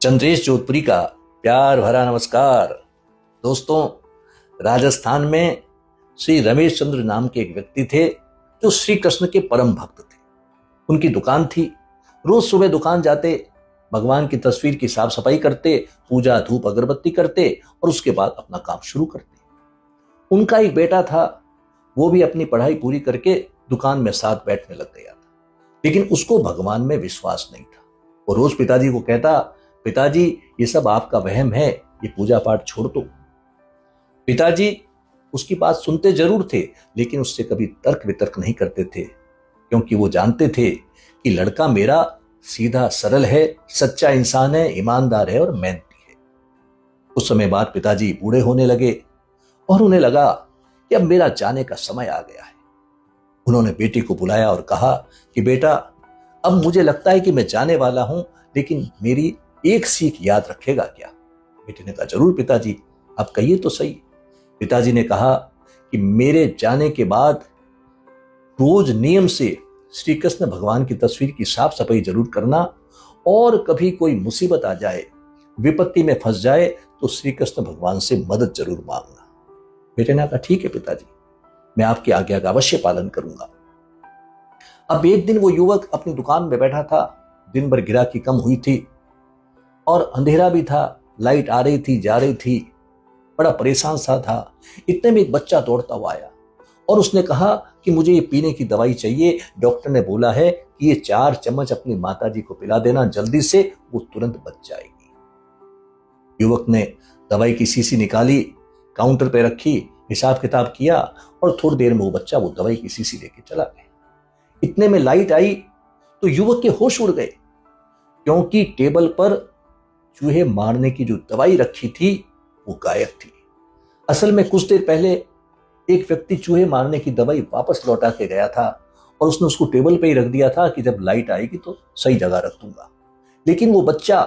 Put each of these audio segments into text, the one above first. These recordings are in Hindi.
चंद्रेश जोधपुरी का प्यार भरा नमस्कार। दोस्तों, राजस्थान में श्री रमेश चंद्र नाम के एक व्यक्ति थे जो श्री कृष्ण के परम भक्त थे। उनकी दुकान थी। रोज सुबह दुकान जाते, भगवान की तस्वीर की साफ सफाई करते, पूजा धूप अगरबत्ती करते और उसके बाद अपना काम शुरू करते। उनका एक बेटा था, वो भी अपनी पढ़ाई पूरी करके दुकान में साथ बैठने लग गया था, लेकिन उसको भगवान में विश्वास नहीं था। वो रोज पिताजी को कहता, पिताजी ये सब आपका वहम है, ये पूजा पाठ छोड़ दो। पिताजी उसकी बात सुनते जरूर थे, लेकिन उससे कभी तर्क वितर्क नहीं करते थे, क्योंकि वो जानते थे कि लड़का मेरा सीधा सरल है, सच्चा इंसान है, ईमानदार है और मेहनती है। कुछ समय बाद पिताजी बूढ़े होने लगे और उन्हें लगा कि अब मेरा जाने का समय आ गया है। उन्होंने बेटे को बुलाया और कहा कि बेटा, अब मुझे लगता है कि मैं जाने वाला हूं, लेकिन मेरी एक सीख याद रखेगा क्या? बेटे ने कहा, जरूर पिताजी, आप कहिए तो सही। पिताजी ने कहा कि मेरे जाने के बाद रोज नियम से श्री कृष्ण भगवान की तस्वीर की साफ सफाई जरूर करना, और कभी कोई मुसीबत आ जाए, विपत्ति में फंस जाए तो श्री कृष्ण भगवान से मदद जरूर मांगना। बेटे ने कहा, ठीक है पिताजी, मैं आपकी आज्ञा का अवश्य पालन करूंगा। अब एक दिन वो युवक अपनी दुकान में बैठा था। दिन भर गिराकी कम हुई थी और अंधेरा भी था, लाइट आ रही थी जा रही थी, बड़ा परेशान सा था। इतने में एक बच्चा दौड़ता हुआ आया और उसने कहा कि मुझे ये पीने की दवाई चाहिए, डॉक्टर ने बोला है कि ये 4 चम्मच अपनी माताजी को पिला देना, जल्दी से, वो तुरंत बच जाएगी। युवक ने दवाई की शीशी निकाली, काउंटर पे रखी, हिसाब किताब किया और थोड़ी देर में वो बच्चा वो दवाई की शीशी लेके चला गया। इतने में लाइट आई तो युवक के होश उड़ गए, क्योंकि टेबल पर चूहे मारने की जो दवाई रखी थी वो गायब थी। असल में कुछ देर पहले एक व्यक्ति चूहे मारने की दवाई वापस लौटा के गया था और उसने उसको टेबल पे ही रख दिया था कि जब लाइट आएगी तो सही जगह रख दूंगा, लेकिन वो बच्चा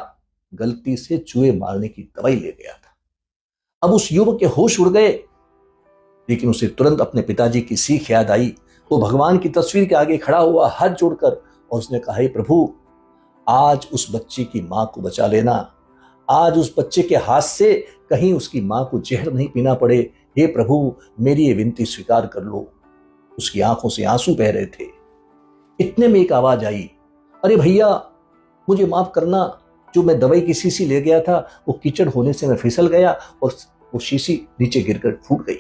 गलती से चूहे मारने की दवाई ले गया था। अब उस युवक के होश उड़ गए, लेकिन उसे तुरंत अपने पिताजी की सीख याद आई। वो भगवान की तस्वीर के आगे खड़ा हुआ हाथ जोड़कर और उसने कहा, हे प्रभु, आज उस बच्चे की मां को बचा लेना, आज उस बच्चे के हाथ से कहीं उसकी मां को जहर नहीं पीना पड़े। हे प्रभु, मेरी ये विनती स्वीकार कर लो। उसकी आंखों से आंसू बह रहे थे। इतने में एक आवाज आई, अरे भैया, मुझे माफ करना, जो मैं दवाई की शीशी ले गया था वो कीचड़ होने से मैं फिसल गया और वो शीशी नीचे गिरकर फूट गई।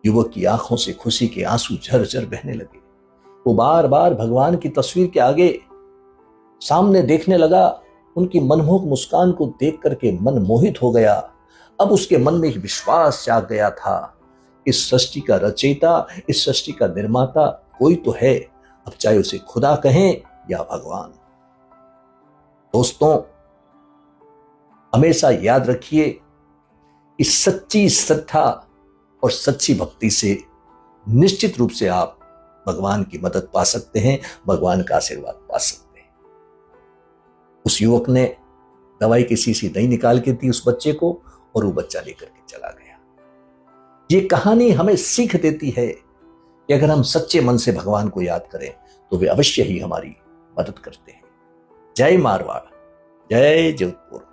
युवक की आंखों से खुशी के आंसू झरझर बहने लगे। वो बार बार भगवान की तस्वीर के आगे सामने देखने लगा। उनकी मनमोहक मुस्कान को देख करके मन मोहित हो गया। अब उसके मन में एक विश्वास जाग गया था, इस सृष्टि का रचयिता, इस सृष्टि का निर्माता कोई तो है, अब चाहे उसे खुदा कहें या भगवान। दोस्तों, हमेशा याद रखिए कि सच्ची श्रद्धा और सच्ची भक्ति से निश्चित रूप से आप भगवान की मदद पा सकते हैं, भगवान का आशीर्वाद पा सकते हैं। उस युवक ने दवाई की शीशी नहीं निकाल के दी उस बच्चे को और वो बच्चा लेकर के चला गया। ये कहानी हमें सीख देती है कि अगर हम सच्चे मन से भगवान को याद करें तो वे अवश्य ही हमारी मदद करते हैं। जय मारवाड़, जय जोधपुर।